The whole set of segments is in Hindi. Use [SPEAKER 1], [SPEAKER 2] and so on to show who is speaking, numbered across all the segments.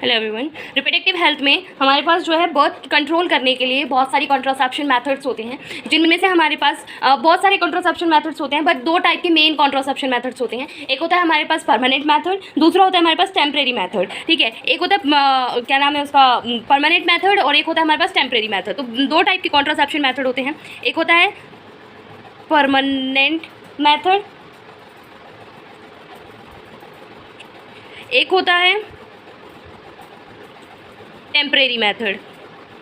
[SPEAKER 1] Hello everyone. रिप्रोडक्टिव हेल्थ में हमारे पास जो है बर्थ कंट्रोल करने के लिए बहुत सारी कॉन्ट्रासेप्शन मेथड्स होते हैं, जिनमें से हमारे पास बहुत सारे कॉन्ट्रासेप्शन मेथड्स होते हैं, बट दो टाइप के मेन कॉन्ट्रासेप्शन मेथड्स होते हैं। एक होता है हमारे पास परमानेंट मेथड, दूसरा होता है हमारे पास टेम्परेरी मेथड। ठीक है, एक होता है क्या नाम है उसका, परमानेंट मेथड, और एक होता है हमारे पास टेम्परेरी मेथड। तो दो टाइप के कॉन्ट्रासेप्शन मेथड होते हैं, एक होता है परमानेंट मेथड, एक होता है टेम्परेरी मेथड।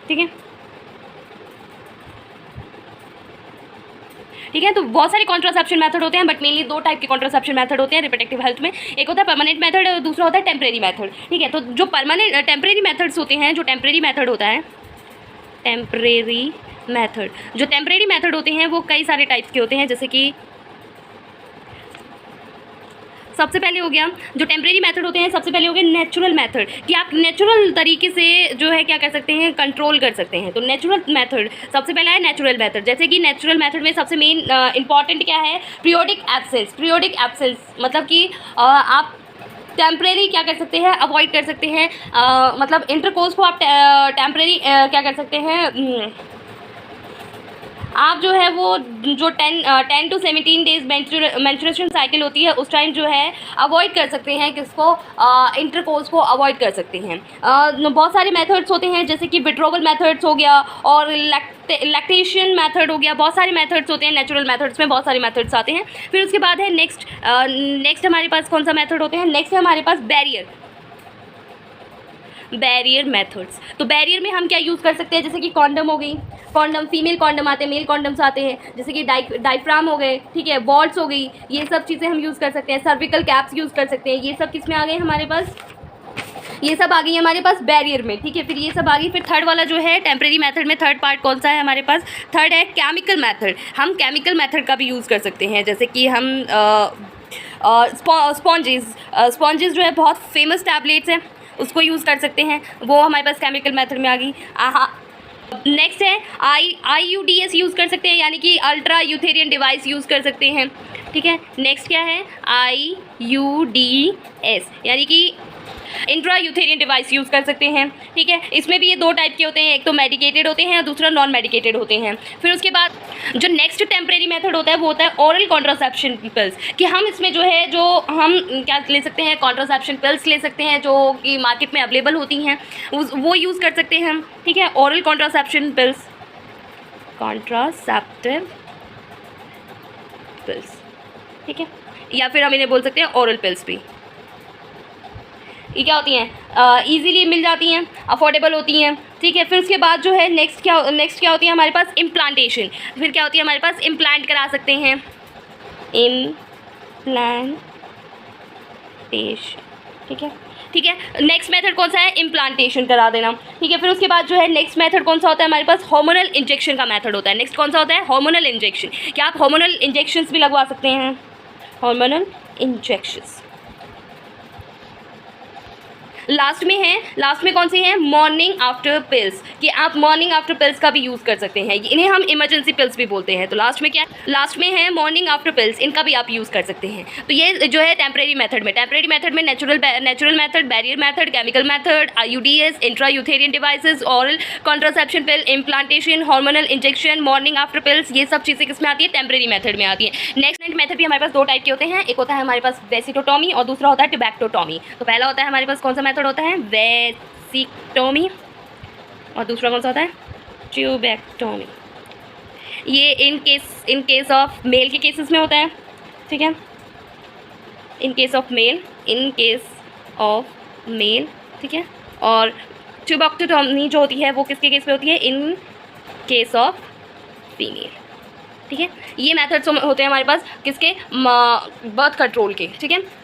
[SPEAKER 1] ठीक है, तो बहुत सारे कॉन्ट्रासेप्शन मेथड होते हैं, बट मेनली दो टाइप के कॉन्ट्रासेप्शन मेथड होते हैं रिप्रोडक्टिव हेल्थ में। एक होता है परमानेंट मेथड और दूसरा होता है टेम्परेरी मेथड। ठीक है, तो जो टेम्परेरी मेथड्स होते हैं, जो टेम्परेरी मेथड होता है, टेम्परेरी मेथड होते हैं वो कई सारे टाइप्स के होते हैं। जैसे कि सबसे पहले हो गया जो टेम्परेरी मेथड होते हैं, सबसे पहले हो गया नेचुरल मेथड, कि आप नेचुरल तरीके से जो है क्या कर सकते हैं, कंट्रोल कर सकते हैं। तो नेचुरल मेथड सबसे पहला है नेचुरल मेथड। जैसे कि नेचुरल मेथड में सबसे मेन इंपॉर्टेंट क्या है, पीरियोडिक एब्सेंस मतलब कि आप टेम्परेरी क्या कर सकते हैं, अवॉइड कर सकते हैं, मतलब इंटरकोर्स को आप टेम्परेरी क्या कर सकते हैं, आप जो है वो जो 10 to 17 डेज मेंस्ट्रुएशन साइकिल होती है उस टाइम जो है अवॉइड कर सकते हैं, किसको, इंटरकोर्स को अवॉइड कर सकते हैं। बहुत सारे मेथड्स होते हैं, जैसे कि विड्रोवल मेथड्स हो गया और लैक्टेशन मेथड हो गया। बहुत सारे मेथड्स होते हैं नेचुरल मेथड्स में, बहुत सारे मेथड्स आते हैं। फिर उसके बाद है नेक्स्ट हमारे पास कौन सा मेथड होते हैं, नेक्स्ट है हमारे पास बैरियर मेथड्स। तो बैरियर में हम क्या यूज़ कर सकते हैं, जैसे कि कॉन्डम हो गई, कॉन्डम फीमेल कॉन्डम आते हैं, मेल कॉन्डम्स आते हैं, जैसे कि डायफ्राम हो गए, ठीक है, बॉल्ट्स हो गई, ये सब चीज़ें हम यूज़ कर सकते हैं। सर्विकल कैप्स यूज़ कर सकते हैं। ये सब किस में आ गए हमारे पास, ये सब आ गई हमारे पास बैरियर में। ठीक है, फिर ये सब आ गई। फिर थर्ड वाला जो है टेम्परेरी मेथड में थर्ड पार्ट कौन सा है हमारे पास, थर्ड है केमिकल मेथड। हम केमिकल मेथड का भी यूज़ कर सकते हैं, जैसे कि हम स्पॉन्जेस जो है बहुत फेमस टैबलेट्स हैं, उसको यूज़ कर सकते हैं, वो हमारे पास केमिकल मेथड में आ गई। नेक्स्ट है IUDS यूज़ कर सकते हैं, यानी कि अल्ट्रा यूथेरियन डिवाइस यूज़ कर सकते हैं। ठीक है, नेक्स्ट क्या है, IUDS यानी कि इंट्रा यूथेरियन डिवाइस यूज़ कर सकते हैं। ठीक है, इसमें भी ये दो टाइप के होते हैं, एक तो मेडिकेटेड होते हैं और दूसरा नॉन मेडिकेटेड होते हैं। फिर उसके बाद जो नेक्स्ट टेम्परेरी मेथड होता है वो होता है ओरल कॉन्ट्रासेप्शन पिल्स, कि हम इसमें जो है जो हम क्या ले सकते हैं, कॉन्ट्रासेप्शन पिल्स ले सकते हैं जो कि मार्केट में अवेलेबल होती हैं, वो यूज़ कर सकते हैं हम। ठीक है, oral contraception pills, contraceptive pills, ठीक है, या फिर हम इन्हें बोल सकते हैं ओरल पिल्स भी। ये क्या होती हैं, ईजीली मिल जाती हैं, अफोर्डेबल होती हैं। ठीक है, फिर उसके बाद जो है नेक्स्ट क्या होती है हमारे पास, इम्प्लांटेशन। फिर क्या होती है हमारे पास, इम्प्लांट करा सकते हैं, इम्प्लांटेशन। ठीक है, नेक्स्ट मेथड कौन सा है, इम्प्लांटेशन करा देना। ठीक है, फिर उसके बाद जो है नेक्स्ट मेथड कौन सा होता है हमारे पास, हार्मोनल इंजेक्शन का मेथड होता है। नेक्स्ट कौन सा होता है, हार्मोनल इंजेक्शन। क्या आप हार्मोनल इंजेक्शंस भी लगवा सकते हैं, हार्मोनल इंजेक्शंस। लास्ट में कौन सी है, मॉर्निंग आफ्टर पिल्स, कि आप मॉर्निंग आफ्टर पिल्स का भी यूज़ कर सकते हैं, इन्हें हम इमरजेंसी पिल्स भी बोलते हैं। तो लास्ट में है मॉर्निंग आफ्टर पिल्स, इनका भी आप यूज़ कर सकते हैं। तो ये जो है टेम्परेरी मेथड में natural method, barrier method, chemical method, IUDS, intra uterine devices, oral contraception pill, implantation, hormonal injection, morning after pills, ये सब चीज़ें किस में आती है, टेम्परेरी मेथड में आती है। नेक्स्ट मेथड भी हमारे पास दो टाइप के होते हैं, एक होता है हमारे पास वेसिकोटॉमी और दूसरा होता है ट्यूबैक्टोटॉमी। तो पहला होता है हमारे पास कौन सा मेथड होता है, वेसिक्टोमी, और दूसरा कौन सा होता है, ट्यूबैक्टोमी। ये इन केस ऑफ मेल के केसेस में होता है। ठीक है, इन केस ऑफ मेल, ठीक है, और ट्यूबैक्टोटॉमी जो होती है वो किसके केस में होती है, इन केस ऑफ फीमेल। ठीक है, ये मेथड्स होते हैं हमारे पास किसके, बर्थ कंट्रोल के। ठीक है।